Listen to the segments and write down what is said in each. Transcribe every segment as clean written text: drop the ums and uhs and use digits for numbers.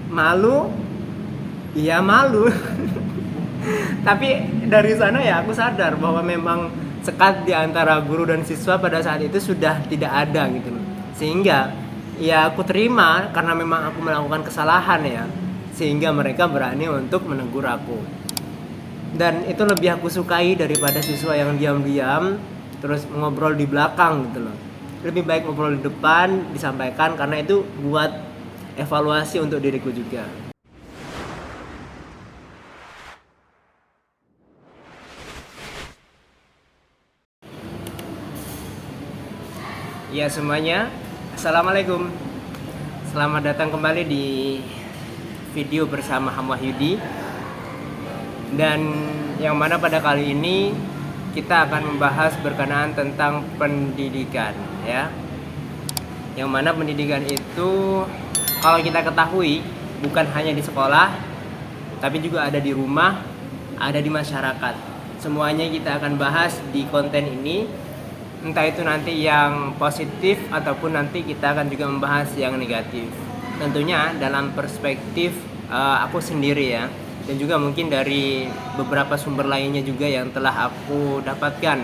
Malu, iya malu. Tapi dari sana ya aku sadar bahwa memang sekat di antara guru dan siswa pada saat itu sudah tidak ada gitu loh. Sehingga ya aku terima karena memang aku melakukan kesalahan ya. Sehingga mereka berani untuk menegur aku. Dan itu lebih aku sukai daripada siswa yang diam-diam terus ngobrol di belakang gitu loh. Lebih baik ngobrol di depan disampaikan karena itu buat evaluasi untuk diriku juga. Ya semuanya, Assalamualaikum. Selamat datang kembali di video bersama Ham Wahyudi. Dan yang mana pada kali ini kita akan membahas berkenaan tentang pendidikan ya. Yang mana pendidikan itu kalau kita ketahui bukan hanya di sekolah, tapi juga ada di rumah, ada di masyarakat. Semuanya kita akan bahas di konten ini. Entah itu nanti yang positif ataupun nanti kita akan juga membahas yang negatif. Tentunya dalam perspektif aku sendiri ya. Dan juga mungkin dari beberapa sumber lainnya juga yang telah aku dapatkan.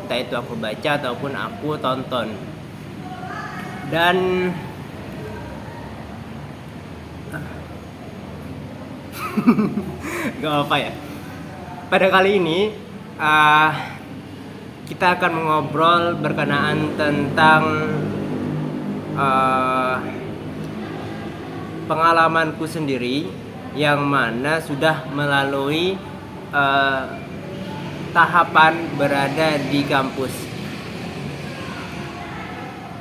Entah itu aku baca ataupun aku tonton. Dan gak apa ya. Pada kali ini kita akan mengobrol berkenaan tentang pengalamanku sendiri yang mana sudah melalui tahapan berada di kampus.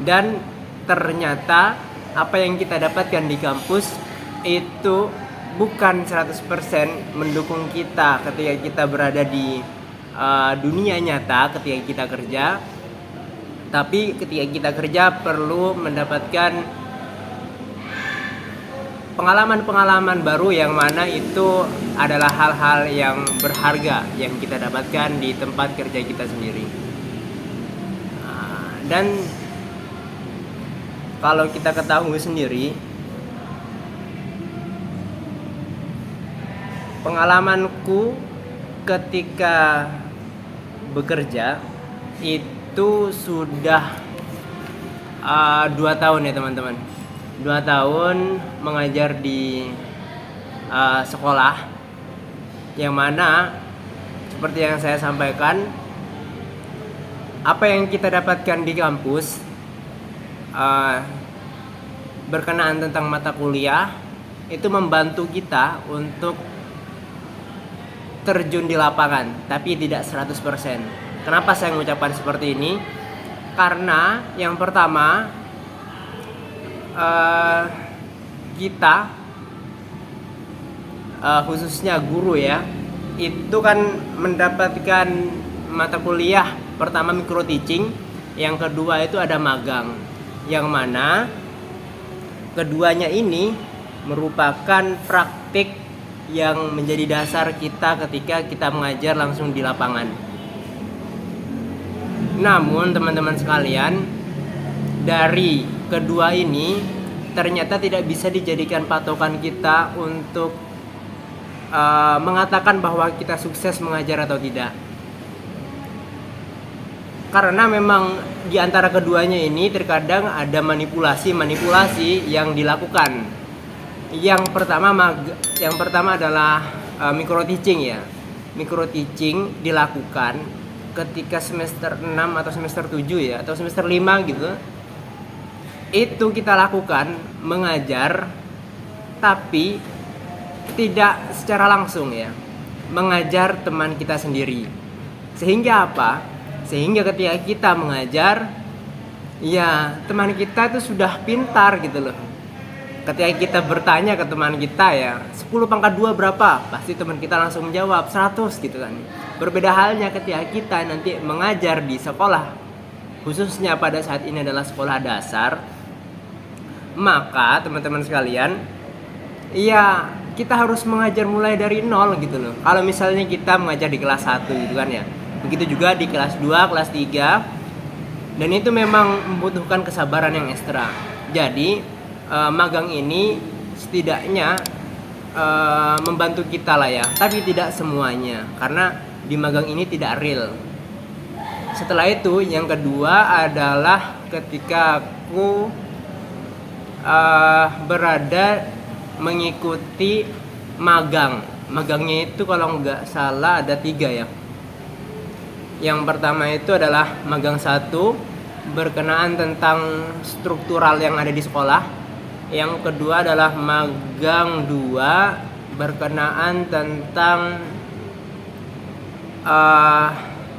Dan ternyata apa yang kita dapatkan di kampus itu bukan 100% mendukung kita ketika kita berada di dunia nyata ketika kita kerja. Tapi ketika kita kerja perlu mendapatkan pengalaman-pengalaman baru yang mana itu adalah hal-hal yang berharga yang kita dapatkan di tempat kerja kita sendiri. Dan kalau kita ketahui sendiri, pengalamanku ketika bekerja itu sudah 2 tahun ya teman-teman. 2 tahun mengajar di sekolah yang mana seperti yang saya sampaikan, apa yang kita dapatkan di kampus berkenaan tentang mata kuliah itu membantu kita untuk terjun di lapangan, tapi tidak 100%. Kenapa saya mengucapkan seperti ini? Karena yang pertama, kita khususnya guru ya, itu kan mendapatkan mata kuliah pertama micro teaching, yang kedua itu ada magang, yang mana keduanya ini merupakan praktik yang menjadi dasar kita ketika kita mengajar langsung di lapangan. Namun teman-teman sekalian, dari kedua ini ternyata tidak bisa dijadikan patokan kita untuk mengatakan bahwa kita sukses mengajar atau tidak. Karena memang di antara keduanya ini terkadang ada manipulasi yang dilakukan. Yang pertama adalah micro teaching ya. Micro teaching dilakukan ketika semester 6 atau semester 7 ya, atau semester 5 gitu. Itu kita lakukan mengajar tapi tidak secara langsung ya, mengajar teman kita sendiri. Sehingga apa? Sehingga ketika kita mengajar, ya teman kita itu sudah pintar gitu loh. Ketika kita bertanya ke teman kita ya, 10 pangkat 2 berapa? Pasti teman kita langsung menjawab 100 gitu kan. Berbeda halnya ketika kita nanti mengajar di sekolah, khususnya pada saat ini adalah sekolah dasar. Maka teman-teman sekalian, ya kita harus mengajar mulai dari nol gitu loh. Kalau misalnya kita mengajar di kelas 1 gitu kan ya, begitu juga di kelas 2, kelas 3. Dan itu memang membutuhkan kesabaran yang ekstra. Jadi magang ini setidaknya membantu kita lah ya, tapi tidak semuanya karena di magang ini tidak real. Setelah itu yang kedua adalah ketika aku berada mengikuti magangnya itu kalau nggak salah ada 3 ya. Yang pertama itu adalah magang 1 berkenaan tentang struktural yang ada di sekolah. Yang kedua adalah magang 2 berkenaan tentang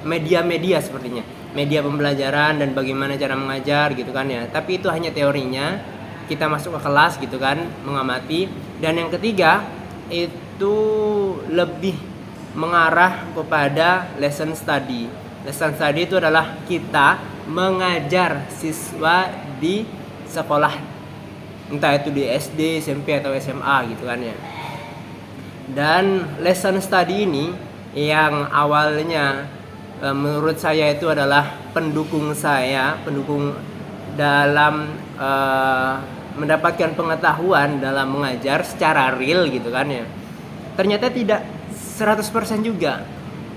media-media sepertinya, media pembelajaran dan bagaimana cara mengajar gitu kan ya. Tapi itu hanya teorinya, kita masuk ke kelas gitu kan, mengamati. Dan yang ketiga itu lebih mengarah kepada lesson study. Lesson study itu adalah kita mengajar siswa di sekolah, entah itu di SD, SMP atau SMA gitu kan ya. Dan lesson study ini yang awalnya menurut saya itu adalah pendukung dalam mendapatkan pengetahuan dalam mengajar secara real gitu kan ya. Ternyata tidak 100% juga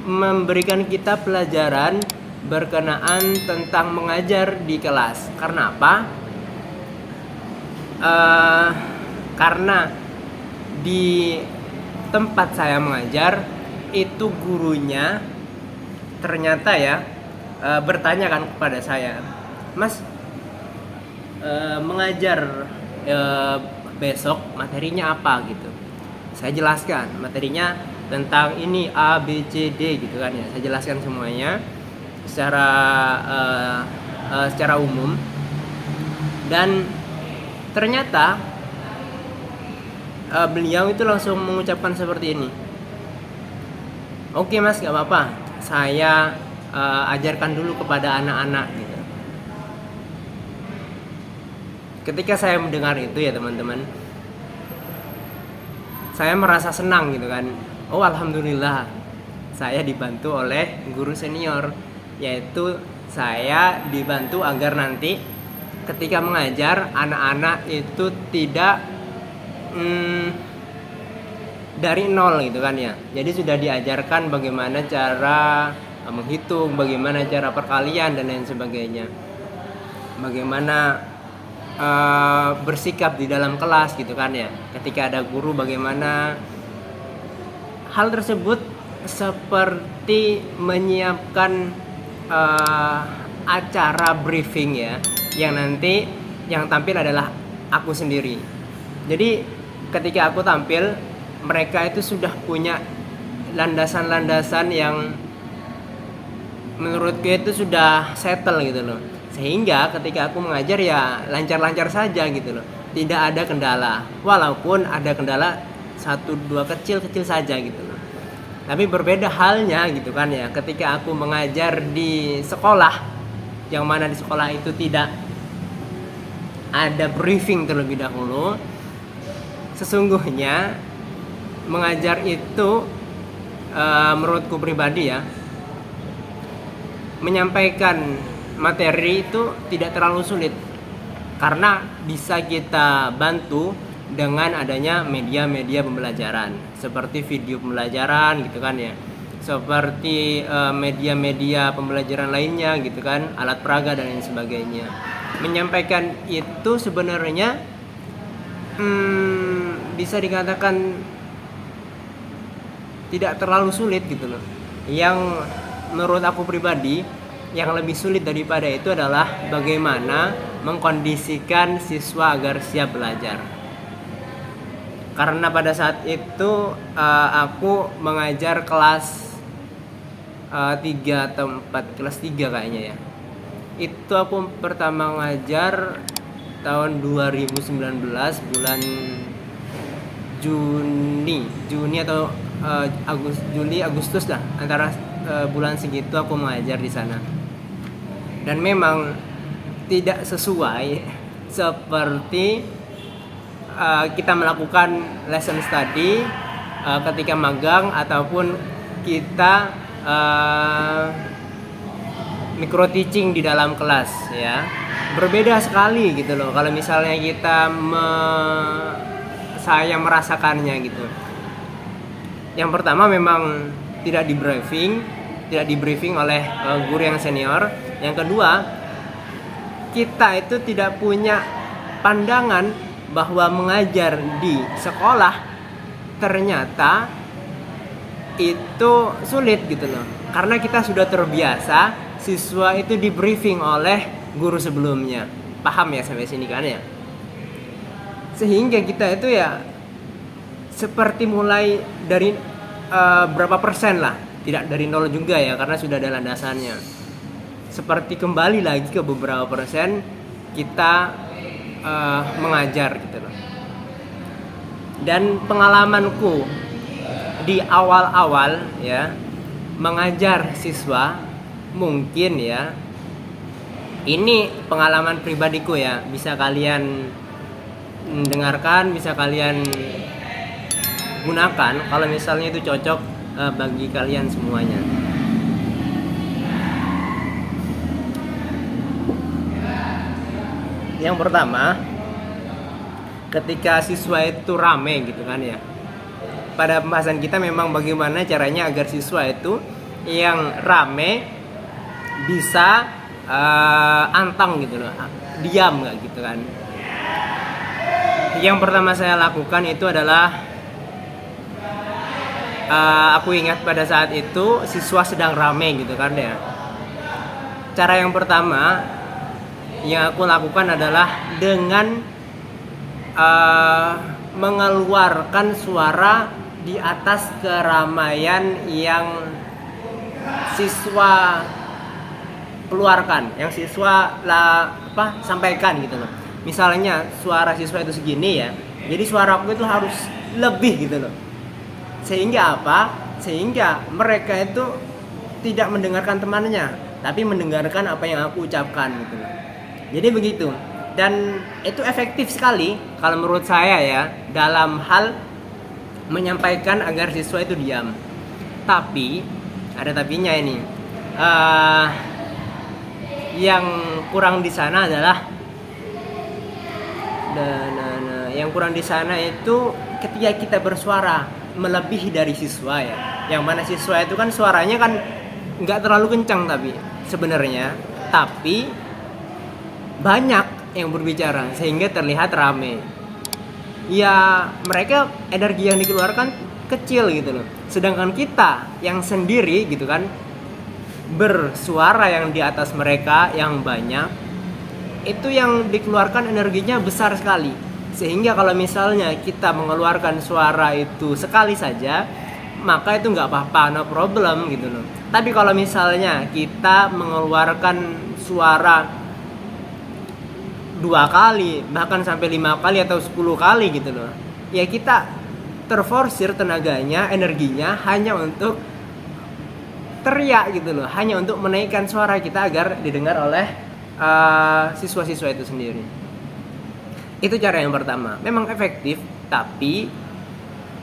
memberikan kita pelajaran berkenaan tentang mengajar di kelas. Karena apa? Karena di tempat saya mengajar itu gurunya ternyata ya bertanya kan kepada saya, Mas, mengajar besok materinya apa gitu. Saya jelaskan materinya tentang ini A, B, C, D gitu kan ya. Saya jelaskan semuanya secara umum. Dan ternyata beliau itu langsung mengucapkan seperti ini, oke mas, gak apa-apa, saya ajarkan dulu kepada anak-anak gitu. Ketika saya mendengar itu ya teman-teman, saya merasa senang gitu kan. Oh alhamdulillah, saya dibantu oleh guru senior, yaitu saya dibantu agar nanti ketika mengajar anak-anak itu tidak dari nol gitu kan ya. Jadi sudah diajarkan bagaimana cara menghitung, bagaimana cara perkalian dan lain sebagainya, bagaimana bersikap di dalam kelas gitu kan ya. Ketika ada guru bagaimana. Hal tersebut seperti menyiapkan acara briefing ya, yang nanti yang tampil adalah aku sendiri. Jadi ketika aku tampil, mereka itu sudah punya landasan-landasan yang menurutku itu sudah settle gitu loh. Sehingga ketika aku mengajar ya lancar-lancar saja gitu loh. Tidak ada kendala. Walaupun ada kendala 1-2 kecil saja gitu loh. Tapi berbeda halnya gitu kan ya ketika aku mengajar di sekolah, yang mana di sekolah itu tidak ada briefing terlebih dahulu. Sesungguhnya mengajar itu menurutku pribadi ya, menyampaikan materi itu tidak terlalu sulit karena bisa kita bantu dengan adanya media-media pembelajaran seperti video pembelajaran gitu kan ya, seperti media-media pembelajaran lainnya gitu kan, alat peraga dan lain sebagainya. Menyampaikan itu sebenarnya bisa dikatakan tidak terlalu sulit gitu loh. Yang menurut aku pribadi yang lebih sulit daripada itu adalah bagaimana mengkondisikan siswa agar siap belajar. Karena pada saat itu aku mengajar kelas 3 atau 4, kelas 3 kayaknya ya. Itu aku pertama ngajar tahun 2019 bulan Juni atau Juli Agustus lah, antara bulan segitu aku mengajar di sana. Dan memang tidak sesuai seperti kita melakukan lesson study ketika magang ataupun kita micro teaching di dalam kelas ya. Berbeda sekali gitu loh. Kalau misalnya kita saya merasakannya gitu. Yang pertama memang tidak di briefing oleh guru yang senior. Yang kedua, kita itu tidak punya pandangan bahwa mengajar di sekolah ternyata itu sulit gitu loh. Karena kita sudah terbiasa siswa itu di briefing oleh guru sebelumnya. Paham ya sampai sini kan ya? Sehingga kita itu ya seperti mulai dari berapa persen lah, tidak dari nol juga ya, karena sudah ada landasannya. Seperti kembali lagi ke beberapa persen kita mengajar gitu loh. Dan pengalamanku di awal-awal ya mengajar siswa, mungkin ya ini pengalaman pribadiku ya, bisa kalian dengarkan, bisa kalian gunakan kalau misalnya itu cocok bagi kalian semuanya. Yang pertama, ketika siswa itu rame gitu kan ya, pada pembahasan kita memang bagaimana caranya agar siswa itu yang rame bisa antang gitu loh, diam nggak gitu kan. Yang pertama saya lakukan itu adalah aku ingat pada saat itu siswa sedang rame gitu kan ya. Cara yang pertama yang aku lakukan adalah dengan mengeluarkan suara di atas keramaian yang siswa keluarkan, yang siswa sampaikan gitu loh. Misalnya suara siswa itu segini ya, jadi suara aku itu harus lebih gitu loh. Sehingga apa? Sehingga mereka itu tidak mendengarkan temannya, tapi mendengarkan apa yang aku ucapkan gitu loh. Jadi begitu. Dan itu efektif sekali kalau menurut saya ya, dalam hal menyampaikan agar siswa itu diam. Tapi ada tapinya ini. Yang kurang di sana adalah yang kurang di sana itu ketika kita bersuara melebihi dari siswa ya. Yang mana siswa itu kan suaranya kan nggak terlalu kencang tapi banyak yang berbicara sehingga terlihat rame. Ya mereka energi yang dikeluarkan kecil gitu loh. Sedangkan kita yang sendiri gitu kan bersuara yang di atas mereka yang banyak, itu yang dikeluarkan energinya besar sekali. Sehingga kalau misalnya kita mengeluarkan suara itu sekali saja, maka itu nggak apa-apa, no problem gitu loh. Tapi kalau misalnya kita mengeluarkan suara 2 kali, bahkan sampai 5 kali atau 10 kali gitu loh, ya kita terforsir tenaganya, energinya hanya untuk teriak gitu loh, hanya untuk menaikkan suara kita agar didengar oleh siswa-siswa itu sendiri. Itu cara yang pertama. Memang efektif, tapi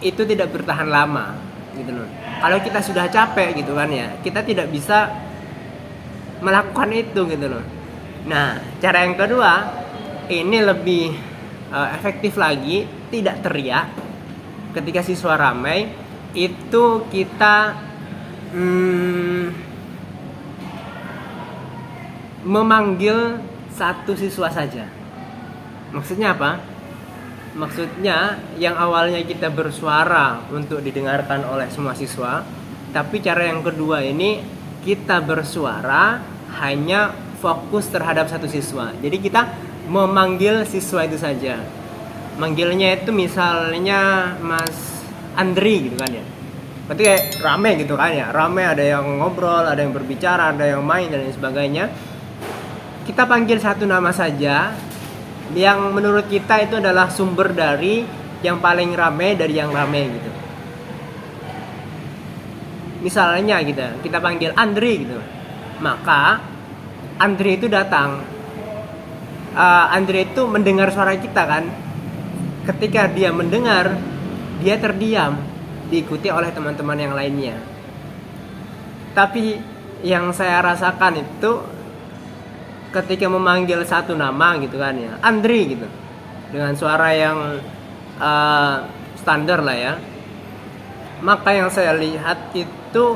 itu tidak bertahan lama gitu loh. Kalau kita sudah capek gitu kan ya, kita tidak bisa melakukan itu gitu loh. Nah, cara yang kedua ini lebih efektif lagi, tidak teriak. Ketika siswa ramai itu kita memanggil satu siswa saja. Maksudnya apa? Maksudnya yang awalnya kita bersuara untuk didengarkan oleh semua siswa, tapi cara yang kedua ini kita bersuara hanya fokus terhadap satu siswa. Jadi kita memanggil siswa itu saja. Manggilnya itu misalnya Mas Andri gitu kan ya. Berarti kayak rame gitu kan ya. Rame, ada yang ngobrol, ada yang berbicara, ada yang main dan lain sebagainya. Kita panggil satu nama saja yang menurut kita itu adalah sumber dari yang paling rame dari yang rame gitu. Misalnya gitu, kita panggil Andri gitu. Maka Andri itu datang. Andri itu mendengar suara kita kan. Ketika dia mendengar, dia terdiam, diikuti oleh teman-teman yang lainnya. Tapi yang saya rasakan itu ketika memanggil satu nama gitu kan ya, Andri gitu, dengan suara yang standar lah ya. Maka yang saya lihat itu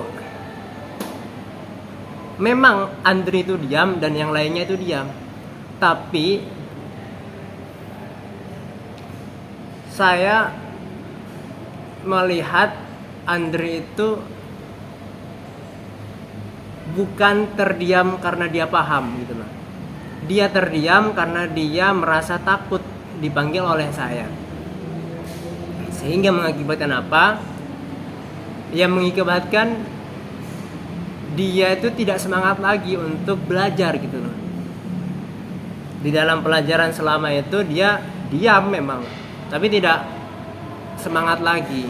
memang Andri itu diam dan yang lainnya itu diam. Tapi saya melihat Andri itu bukan terdiam karena dia paham gitu loh. Dia terdiam karena dia merasa takut dipanggil oleh saya. Sehingga mengakibatkan apa? Yang mengakibatkan dia itu tidak semangat lagi untuk belajar gitu loh. Di dalam pelajaran selama itu dia diam memang, tapi tidak semangat lagi.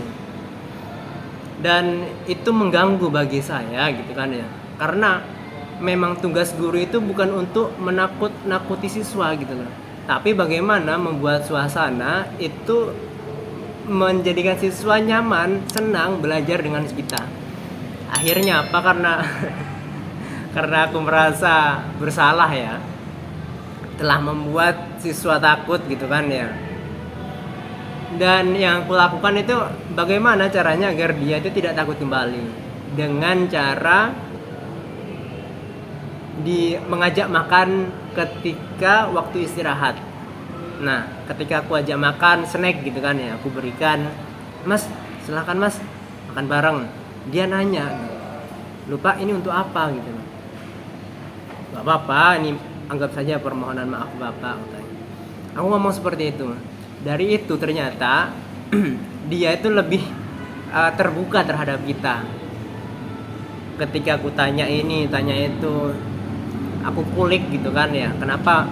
Dan itu mengganggu bagi saya gitu kan ya. Karena memang tugas guru itu bukan untuk menakut-nakuti siswa gitu loh. Tapi bagaimana membuat suasana itu menjadikan siswa nyaman, senang belajar dengan kita. Akhirnya apa? Karena aku merasa bersalah ya, telah membuat siswa takut gitu kan ya. Dan yang aku lakukan itu bagaimana caranya agar dia itu tidak takut kembali, dengan cara mengajak makan ketika waktu istirahat. Nah, ketika aku ajak makan snack gitu kan ya, aku berikan, "Mas, silakan Mas, makan bareng." Dia nanya, "Lupa ini untuk apa?" gitu. "Gak apa-apa, ini anggap saja permohonan maaf Bapak," katanya. Aku ngomong seperti itu. Dari itu ternyata dia itu lebih terbuka terhadap kita. Ketika aku tanya ini, tanya itu, aku kulik gitu kan ya, kenapa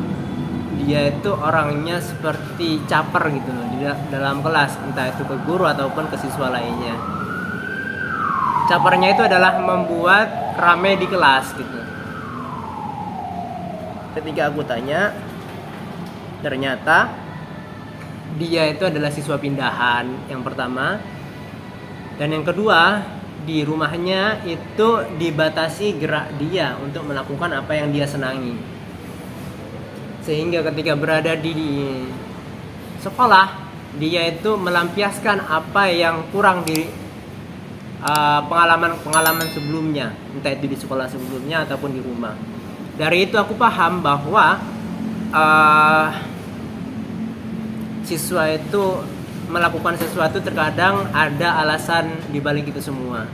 dia itu orangnya seperti caper gitu loh di dalam kelas, entah itu ke guru ataupun ke siswa lainnya. Capernya itu adalah membuat rame di kelas gitu. Ketika aku tanya, ternyata dia itu adalah siswa pindahan yang pertama, dan yang kedua, di rumahnya itu dibatasi gerak dia untuk melakukan apa yang dia senangi. Sehingga ketika berada di sekolah, dia itu melampiaskan apa yang kurang di pengalaman sebelumnya, entah itu di sekolah sebelumnya ataupun di rumah. Dari itu aku paham bahwa siswa itu melakukan sesuatu terkadang ada alasan dibalik itu semua.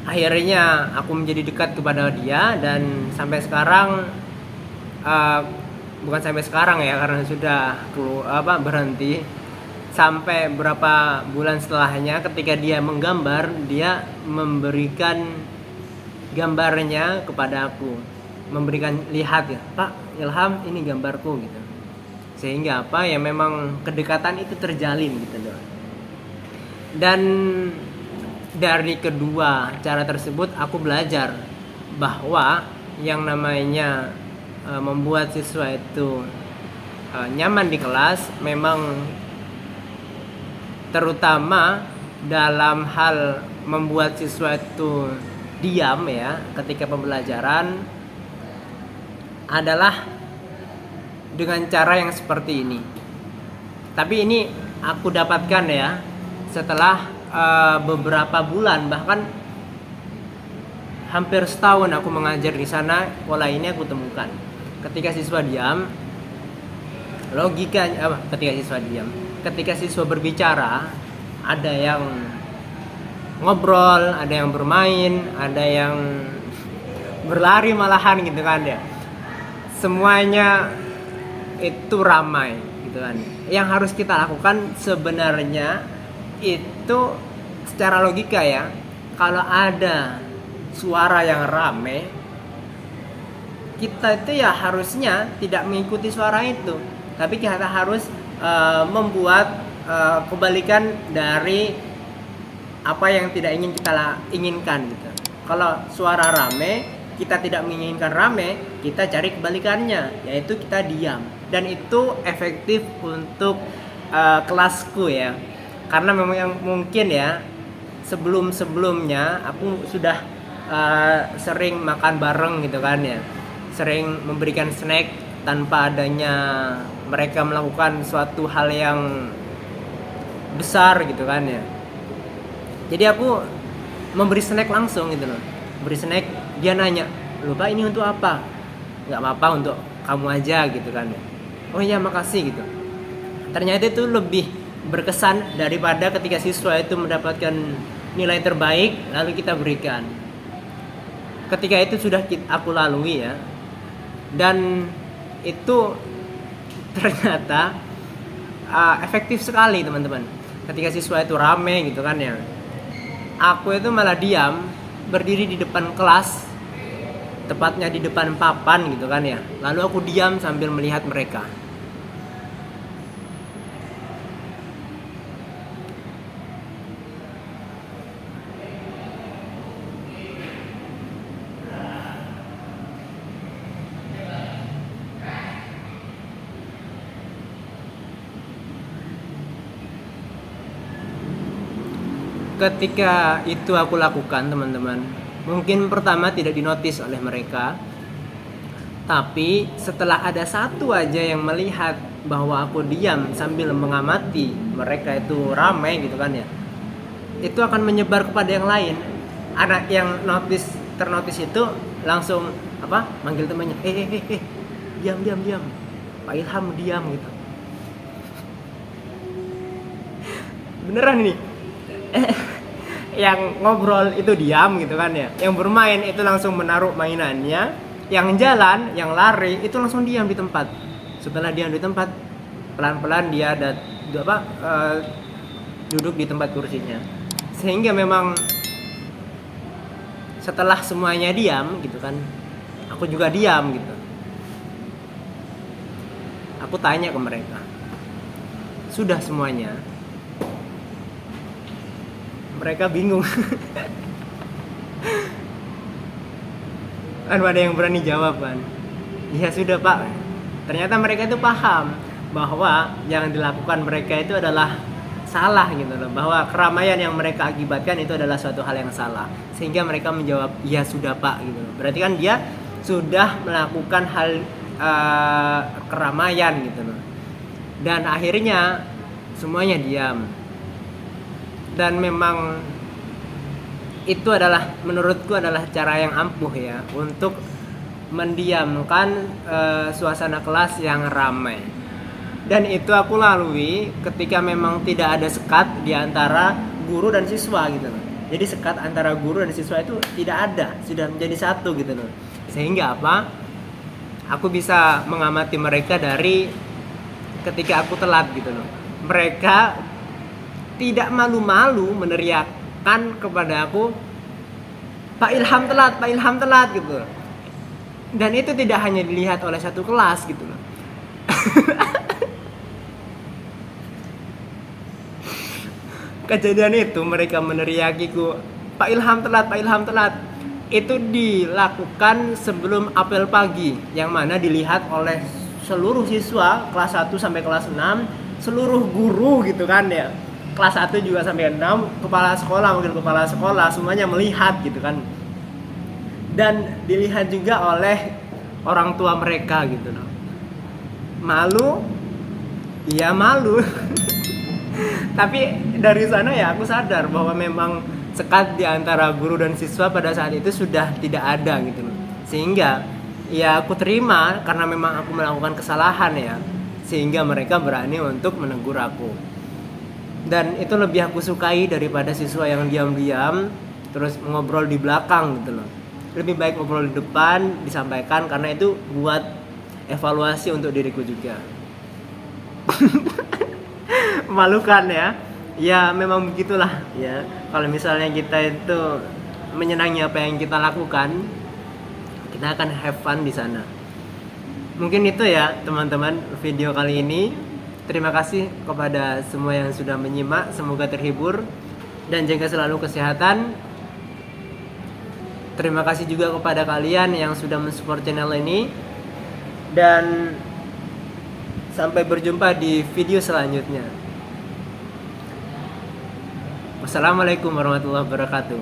Akhirnya aku menjadi dekat kepada dia, dan sampai sekarang bukan sampai sekarang ya, karena sudah berhenti. Sampai berapa bulan setelahnya, ketika dia menggambar, dia memberikan gambarnya kepada aku, memberikan, "Lihat ya Pak Ilham, ini gambarku," gitu. Sehingga apa ya, memang kedekatan itu terjalin gitu loh. Dan dari kedua cara tersebut aku belajar bahwa yang namanya membuat siswa itu nyaman di kelas, memang terutama dalam hal membuat siswa itu diam ya ketika pembelajaran, adalah dengan cara yang seperti ini. Tapi ini aku dapatkan ya setelah beberapa bulan, bahkan hampir setahun aku mengajar di sana. Pola ini aku temukan. Ketika siswa diam, ketika siswa berbicara, ada yang ngobrol, ada yang bermain, ada yang berlari malahan gitu kan ya. Semuanya itu ramai gitu kan. Yang harus kita lakukan sebenarnya itu secara logika ya, kalau ada suara yang ramai, kita itu ya harusnya tidak mengikuti suara itu, tapi kita harus membuat kebalikan dari apa yang tidak ingin kita inginkan gitu. Kalau suara rame, kita tidak menginginkan rame, kita cari kebalikannya, yaitu kita diam. Dan itu efektif untuk kelasku ya, karena memang yang mungkin ya sebelumnya aku sudah sering makan bareng gitu kan ya, sering memberikan snack tanpa adanya mereka melakukan suatu hal yang besar gitu kan ya. Jadi aku memberi snack langsung gitu loh. Beri snack, dia nanya, "Lupa ini untuk apa?" "Nggak apa-apa, untuk kamu aja," gitu kan ya. "Oh iya, makasih," gitu. Ternyata itu lebih berkesan daripada ketika siswa itu mendapatkan nilai terbaik lalu kita berikan. Ketika itu sudah aku lalui ya, dan itu ternyata efektif sekali teman-teman. Ketika siswa itu rame gitu kan ya, aku itu malah diam, berdiri di depan kelas, tepatnya di depan papan gitu kan ya. Lalu aku diam sambil melihat mereka. Ketika itu aku lakukan teman-teman, mungkin pertama tidak dinotis oleh mereka, tapi setelah ada satu aja yang melihat bahwa aku diam sambil mengamati mereka itu ramai gitu kan ya, itu akan menyebar kepada yang lain. Anak yang ternotis itu langsung manggil temannya, diam, Pak Ilham diam gitu. Beneran ini. Yang ngobrol itu diam gitu kan ya, yang bermain itu langsung menaruh mainannya, yang jalan, yang lari itu langsung diam di tempat. Setelah diam di tempat, pelan-pelan dia duduk di tempat kursinya. Sehingga memang setelah semuanya diam gitu kan, aku juga diam gitu. Aku tanya ke mereka, "Sudah semuanya?" Mereka bingung. Kan ada yang berani jawab kan, "Ya sudah Pak." Ternyata mereka itu paham bahwa yang dilakukan mereka itu adalah salah gitu loh, bahwa keramaian yang mereka akibatkan itu adalah suatu hal yang salah, sehingga mereka menjawab, "Ya sudah Pak," gitu loh. Berarti kan dia sudah melakukan hal keramaian gitu loh. Dan akhirnya semuanya diam. Dan memang itu adalah, menurutku adalah cara yang ampuh ya untuk mendiamkan suasana kelas yang ramai. Dan itu aku lalui ketika memang tidak ada sekat di antara guru dan siswa gitu loh. Jadi sekat antara guru dan siswa itu tidak ada, sudah menjadi satu gitu loh. Sehingga aku bisa mengamati mereka dari ketika aku telat gitu loh. Mereka tidak malu-malu meneriakkan kepada aku, Pak Ilham telat gitu. Dan itu tidak hanya dilihat oleh satu kelas gitu loh. Kejadian itu mereka meneriakiku, Pak Ilham telat. Itu dilakukan sebelum apel pagi, yang mana dilihat oleh seluruh siswa kelas 1 sampai kelas 6, seluruh guru gitu kan ya. Kelas 1 juga sampai 6, kepala sekolah semuanya melihat gitu kan. Dan dilihat juga oleh orang tua mereka gitu loh. Malu? Iya malu. Tapi dari sana ya aku sadar bahwa memang sekat di antara guru dan siswa pada saat itu sudah tidak ada gitu loh. Sehingga ya aku terima karena memang aku melakukan kesalahan ya. Sehingga mereka berani untuk menegur aku. Dan itu lebih aku sukai daripada siswa yang diam-diam terus ngobrol di belakang gitu loh. Lebih baik ngobrol di depan, disampaikan, karena itu buat evaluasi untuk diriku juga. Memalukan ya. Ya memang begitulah ya. Kalau misalnya kita itu menyenangi apa yang kita lakukan, kita akan have fun di sana. Mungkin itu ya teman-teman video kali ini. Terima kasih kepada semua yang sudah menyimak, semoga terhibur dan jaga selalu kesehatan. Terima kasih juga kepada kalian yang sudah mensupport channel ini. Dan sampai berjumpa di video selanjutnya. Wassalamualaikum warahmatullahi wabarakatuh.